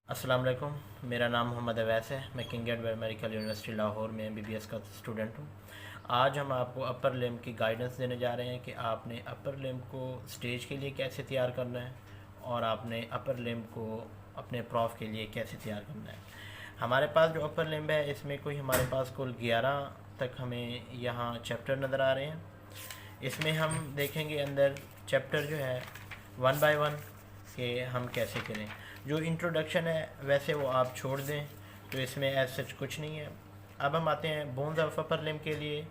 अस्सलाम वालेकुम। मेरा नाम मोहम्मद अवैस है। मैं king Edward medical university Lahore में एमबीबीएस का स्टूडेंट हूँ। आज हम आपको अपर लिम्ब की गाइडेंस देने जा रहे हैं कि आपने अपर लिम्ब को स्टेज के लिए कैसे तैयार करना है और आपने अपर लिम्ब को अपने प्रॉफ के लिए कैसे तैयार करना है। हमारे पास जो अपर लिम्ब है इसमें कोई हमारे पास कुल 11 तक हमें यहाँ चैप्टर नज़र आ रहे हैं। इसमें हम देखेंगे अंदर चैप्टर जो है वन बाय वन कि हम कैसे करें। जो इंट्रोडक्शन है वैसे वो आप छोड़ दें, तो इसमें एज सच कुछ नहीं है। अब हम आते हैं बोन्स ऑफ अपर लिम्ब के लिए।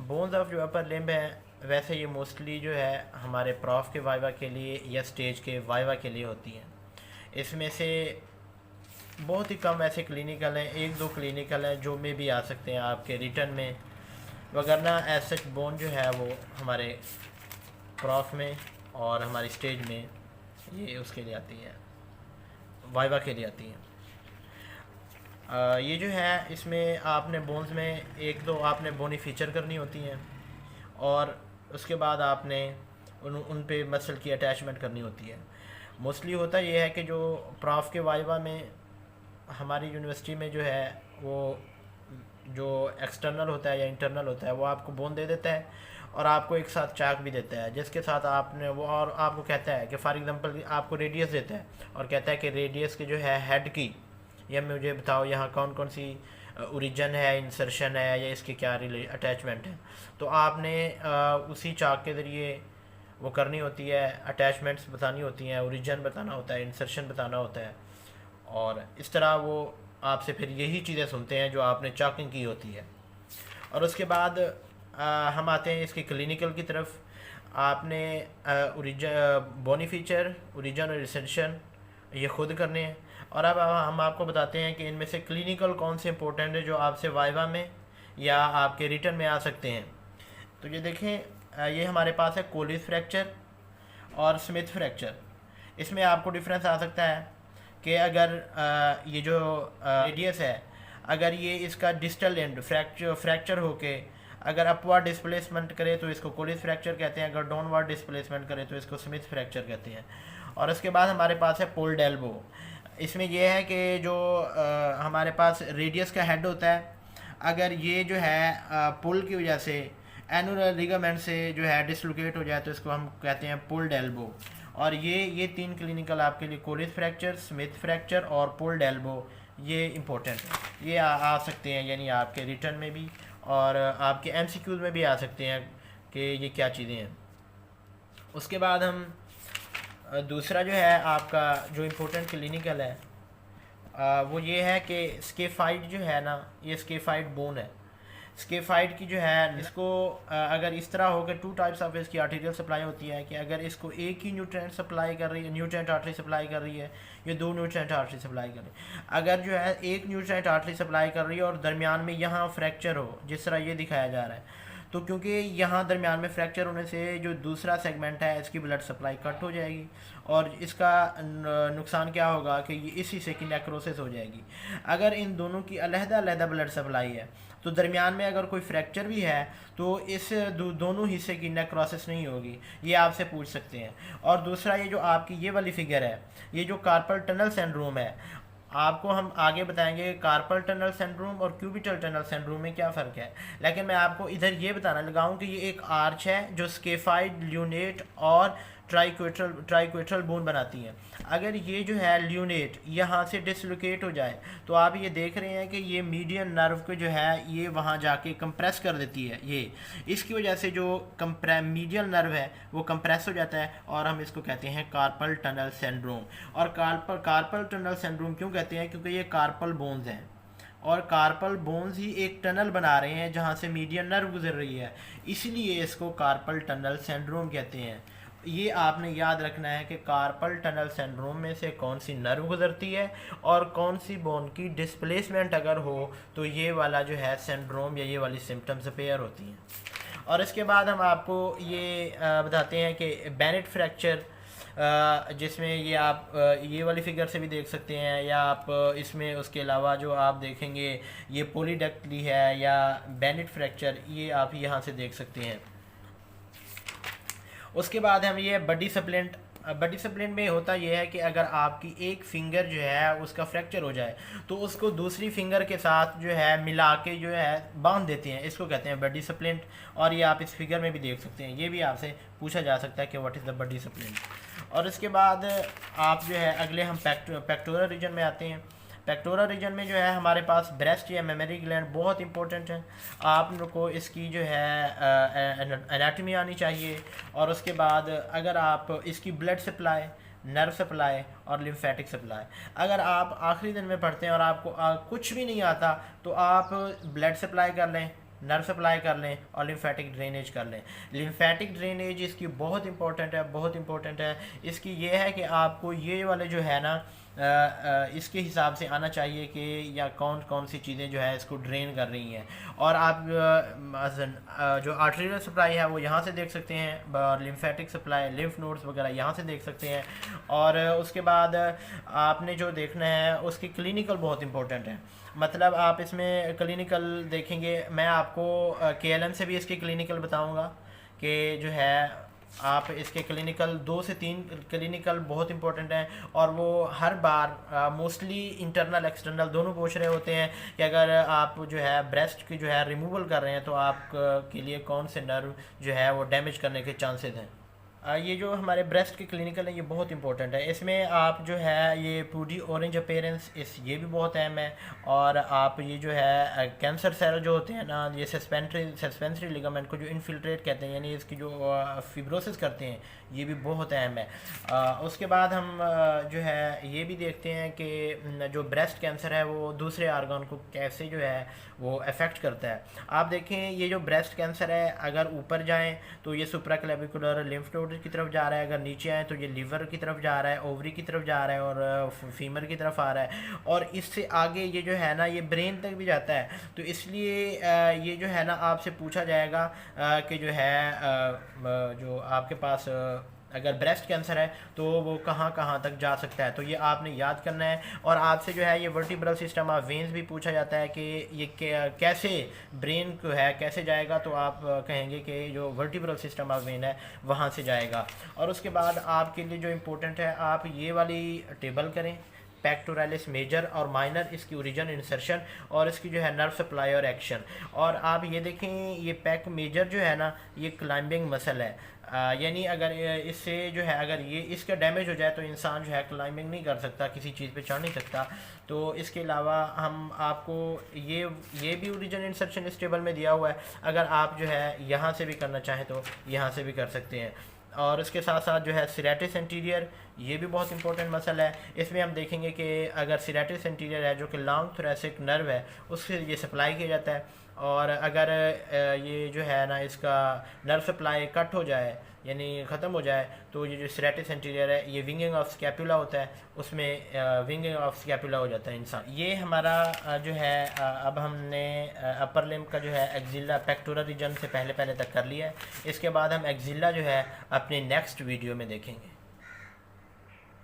बोन्स ऑफ जो अपर लिम्ब है वैसे ये मोस्टली जो है हमारे प्रॉफ के वाइवा के लिए या स्टेज के वाइवा के लिए होती हैं। इसमें से बहुत ही कम ऐसे क्लिनिकल हैं, एक दो क्लिनिकल हैं जो में भी आ सकते हैं आपके रिटर्न में, वगरना एज सच बोन जो है वो हमारे प्रॉफ में और हमारी स्टेज में ये उसके लिए आती है, वाइवा के लिए आती हैं। ये जो है इसमें आपने बोन्स में एक दो आपने बोनी फीचर करनी होती हैं और उसके बाद आपने उन पे मसल की अटैचमेंट करनी होती है। मोस्टली होता ये है कि जो प्रॉफ के वाइवा में हमारी यूनिवर्सिटी में जो है वो जो एक्सटर्नल होता है या इंटरनल होता है वो आपको बोन दे देता है और आपको एक साथ चाक भी देता है, जिसके साथ आपने वो और आपको कहता है कि फॉर एग्जांपल आपको रेडियस देता है और कहता है कि रेडियस के जो है हेड की या मुझे बताओ यहाँ कौन कौन सी ओरिजिन है, इंसर्शन है या इसके क्या अटैचमेंट है। तो आपने उसी चाक के ज़रिए वो करनी होती है, अटैचमेंट्स बतानी होती हैं, ओरिजिन बताना होता है, इंसर्शन बताना होता है और इस तरह वो आपसे फिर यही चीज़ें सुनते हैं जो आपने चाकिंग की होती है। और उसके बाद हम आते हैं इसकी क्लिनिकल की तरफ। आपने बोनी फीचर, ओरिजिन और इंसर्शन ये खुद करने हैं और अब हम आपको बताते हैं कि इनमें से क्लिनिकल कौन से इंपॉर्टेंट है जो आपसे वाइवा में या आपके रिटर्न में आ सकते हैं। तो ये देखें, ये हमारे पास है कोलिस फ्रैक्चर और स्मिथ फ्रैक्चर। इसमें आपको डिफरेंस आ सकता है कि अगर ये जो रेडियस है अगर ये इसका डिस्टल एंड फ्रैक्चर होके अगर अपवर्ड डिस्प्लेसमेंट करे तो इसको कोलिस फ्रैक्चर कहते हैं, अगर डाउनवर्ड डिस्प्लेसमेंट करे तो इसको स्मिथ फ्रैक्चर कहते हैं। और उसके बाद हमारे पास है पुल्ड एल्बो। इसमें यह है कि जो हमारे पास रेडियस का हेड होता है अगर ये जो है पुल की वजह से एनुलर लिगामेंट से जो है डिसलोकेट हो जाए तो इसको हम कहते हैं पुल्ड एल्बो। और ये तीन क्लिनिकल आपके लिए कोलिस फ्रैक्चर, स्मिथ फ्रैक्चर और पुल्ड एल्बो ये इंपॉर्टेंट है। ये आ सकते हैं यानी आपके रिटर्न में भी और आपके एमसीक्यूज में भी आ सकते हैं कि ये क्या चीज़ें हैं। उसके बाद हम दूसरा जो है आपका जो इम्पोर्टेंट क्लिनिकल है वो ये है कि स्केफाइड जो है ना, ये स्केफाइड बोन है। स्केफाइड की जो है इसको अगर इस तरह हो कि टू टाइप्स ऑफ इसकी आर्टेरियल सप्लाई होती है कि अगर इसको एक ही न्यूट्रिएंट सप्लाई कर रही है, न्यूट्रिएंट आर्टरी सप्लाई कर रही है, ये दो न्यूट्रिएंट आर्टरी सप्लाई कर रही है। अगर जो है एक न्यूट्रिएंट आर्टरी सप्लाई कर रही है और दरमियान में यहाँ फ्रैक्चर हो जिस तरह ये दिखाया जा रहा है, तो क्योंकि यहाँ दरमियान में फ्रैक्चर होने से जो दूसरा सेगमेंट है इसकी ब्लड सप्लाई कट हो जाएगी और इसका नुकसान क्या होगा कि ये इस हिस्से की नेक्रोसिस हो जाएगी। अगर इन दोनों की अलग-अलग ब्लड सप्लाई है तो दरमियान में अगर कोई फ्रैक्चर भी है तो इस दोनों हिस्से की नेक्रोसिस नहीं होगी, ये आपसे पूछ सकते हैं। और दूसरा ये जो आपकी ये वाली फिगर है, ये जो कार्पल टनल सिंड्रोम है, आपको हम आगे बताएंगे कार्पल टनल सिंड्रोम और क्यूबिटल टनल सिंड्रोम में क्या फ़र्क है, लेकिन मैं आपको इधर ये बताना लगाऊं कि ये एक आर्च है जो स्केफाइड, ल्यूनेट और ट्राइक्वेट्रल बोन बनाती है। अगर ये जो है ल्यूनेट यहाँ से डिसलोकेट हो जाए तो आप ये देख रहे हैं कि ये मीडियन नर्व को जो है ये वहाँ जाके कंप्रेस कर देती है। ये इसकी वजह से जो मीडियल नर्व है वो कंप्रेस हो जाता है और हम इसको कहते हैं कार्पल टनल सिंड्रोम। और कार्पल टनल सिंड्रोम क्यों कहते हैं? क्योंकि ये कार्पल बोन्स हैं और कार्पल बोन्स ही एक टनल बना रहे हैं जहाँ से मीडियन नर्व गुजर रही है, इसलिए इसको कार्पल टनल सिंड्रोम कहते हैं। ये आपने याद रखना है कि कार्पल टनल सिंड्रोम में से कौन सी नर्व गुजरती है और कौन सी बोन की डिस्प्लेसमेंट अगर हो तो ये वाला जो है सिंड्रोम या ये वाली सिम्टम्स अपेयर होती हैं। और इसके बाद हम आपको ये बताते हैं कि बेनेट फ्रैक्चर, जिसमें ये आप ये वाली फिगर से भी देख सकते हैं या आप इसमें उसके अलावा जो आप देखेंगे ये पोलीडक्टली है या बेनेट फ्रैक्चर, ये आप यहाँ से देख सकते हैं। उसके बाद हम ये बडी सप्लेंट बट डिसिप्लिन में होता यह है कि अगर आपकी एक फिंगर जो है उसका फ्रैक्चर हो जाए तो उसको दूसरी फिंगर के साथ जो है मिला के जो है बांध देते हैं, इसको कहते हैं बट डिसिप्लिन। और ये आप इस फिगर में भी देख सकते हैं, ये भी आपसे पूछा जा सकता है कि what is the but discipline. और इसके बाद आप जो है अगले हम पेक्टोरल रीजन में आते हैं। पेक्टोरल रीजन में जो है हमारे पास ब्रेस्ट या मेमोरी ग्लैंड बहुत इंपॉर्टेंट है। आप लोग को इसकी जो है एनाटमी आनी चाहिए। और उसके बाद अगर आप इसकी ब्लड सप्लाई, नर्व सप्लाई और लिम्फेटिक सप्लाई, अगर आप आखिरी दिन में पढ़ते हैं और आपको कुछ भी नहीं आता तो आप ब्लड सप्लाई कर लें, नर्व सप्लाई कर लें और लिम्फेटिक ड्रेनेज कर लें। लिम्फेटिक ड्रेनेज इसकी बहुत इंपॉर्टेंट है, बहुत इंपॉर्टेंट है। इसकी ये है कि आपको ये वाले जो है ना इसके हिसाब से आना चाहिए कि या कौन कौन सी चीज़ें जो है इसको ड्रेन कर रही हैं। और आप जो आर्टेरियल सप्लाई है वो यहाँ से देख सकते हैं, और लिम्फेटिक सप्लाई, लिम्फ नोड्स वगैरह यहाँ से देख सकते हैं। और उसके बाद आपने जो देखना है उसकी क्लिनिकल बहुत इंपॉर्टेंट है। मतलब आप इसमें क्लिनिकल देखेंगे, मैं आपको KLM से भी इसकी क्लिनिकल बताऊंगा कि जो है आप इसके क्लिनिकल 2 से 3 क्लिनिकल बहुत इंपॉर्टेंट हैं। और वो हर बार मोस्टली इंटरनल एक्सटर्नल दोनों पूछ रहे होते हैं कि अगर आप जो है ब्रेस्ट की जो है रिमूवल कर रहे हैं तो आप के लिए कौन से नर्व जो है वो डैमेज करने के चांसेस हैं। ये जो हमारे ब्रेस्ट के क्लिनिकल है ये बहुत इंपॉर्टेंट है। इसमें आप जो है ये पूरी ऑरेंज अपेयरेंस ये भी बहुत अहम है। और आप ये जो है कैंसर सेल जो होते हैं ना, ये सस्पेंसरी लिगामेंट को जो इनफिल्ट्रेट कहते हैं, यानी इसकी जो फिब्रोसिस करते हैं, ये भी बहुत अहम है। उसके बाद हम जो है ये भी देखते हैं कि जो ब्रेस्ट कैंसर है वो दूसरे आर्गन को कैसे जो है वो अफेक्ट करता है। आप देखें ये जो ब्रेस्ट कैंसर है अगर ऊपर जाएं तो ये सुप्राक्लेविकुलर लिम्फ नोड की तरफ जा रहा है, अगर नीचे आए तो ये लीवर की तरफ जा रहा है, ओवरी की तरफ जा रहा है और फीमर की तरफ आ रहा है। और इससे आगे ये जो है ना ये ब्रेन तक भी जाता है। तो इसलिए ये जो है ना आपसे पूछा जाएगा कि जो है जो आपके पास अगर ब्रेस्ट कैंसर है तो वो कहाँ कहाँ तक जा सकता है, तो ये आपने याद करना है। और आपसे जो है ये वर्टिब्रल सिस्टम ऑफ वेन्स भी पूछा जाता है कि ये कैसे ब्रेन को है कैसे जाएगा, तो आप कहेंगे कि जो वर्टिब्रल सिस्टम ऑफ वेन है वहाँ से जाएगा। और उसके बाद आपके लिए जो इम्पोर्टेंट है आप ये वाली टेबल करें, पेक्टोरालिस मेजर और माइनर, इसकी ओरिजिन, इंसर्शन और इसकी जो है नर्व सप्लाई और एक्शन। और आप ये देखें ये पेक मेजर जो है ना ये क्लाइंबिंग मसल है, यानी अगर इससे जो है अगर ये इसका डैमेज हो जाए तो इंसान जो है क्लाइंबिंग नहीं कर सकता, किसी चीज़ पे चढ़ नहीं सकता। तो इसके अलावा हम आपको ये भी ओरिजिन इंसर्शन इस टेबल में दिया हुआ है, अगर आप जो है यहाँ से भी करना चाहें तो यहाँ से भी कर सकते हैं। और इसके साथ साथ जो है सिरेटिस एंटीरियर, ये भी बहुत इंपॉर्टेंट मसल है। इसमें हम देखेंगे कि अगर सिरेटिस एंटीरियर है जो कि लॉन्ग थोरेसिक नर्व है उससे ये सप्लाई किया जाता है। और अगर ये जो है ना इसका नर्व सप्लाई कट हो जाए यानी ख़त्म हो जाए तो ये जो सिरेटिस एंटीरियर है ये विंगिंग ऑफ स्कैपुला होता है, उसमें विंगिंग ऑफ स्कैपुला हो जाता है इंसान। ये हमारा जो है अब हमने अपर लिम्ब का जो है एक्जिला पेक्टोरल रीजन से पहले तक कर लिया है। इसके बाद हम एक्जिला जो है अपने नेक्स्ट वीडियो में देखेंगे।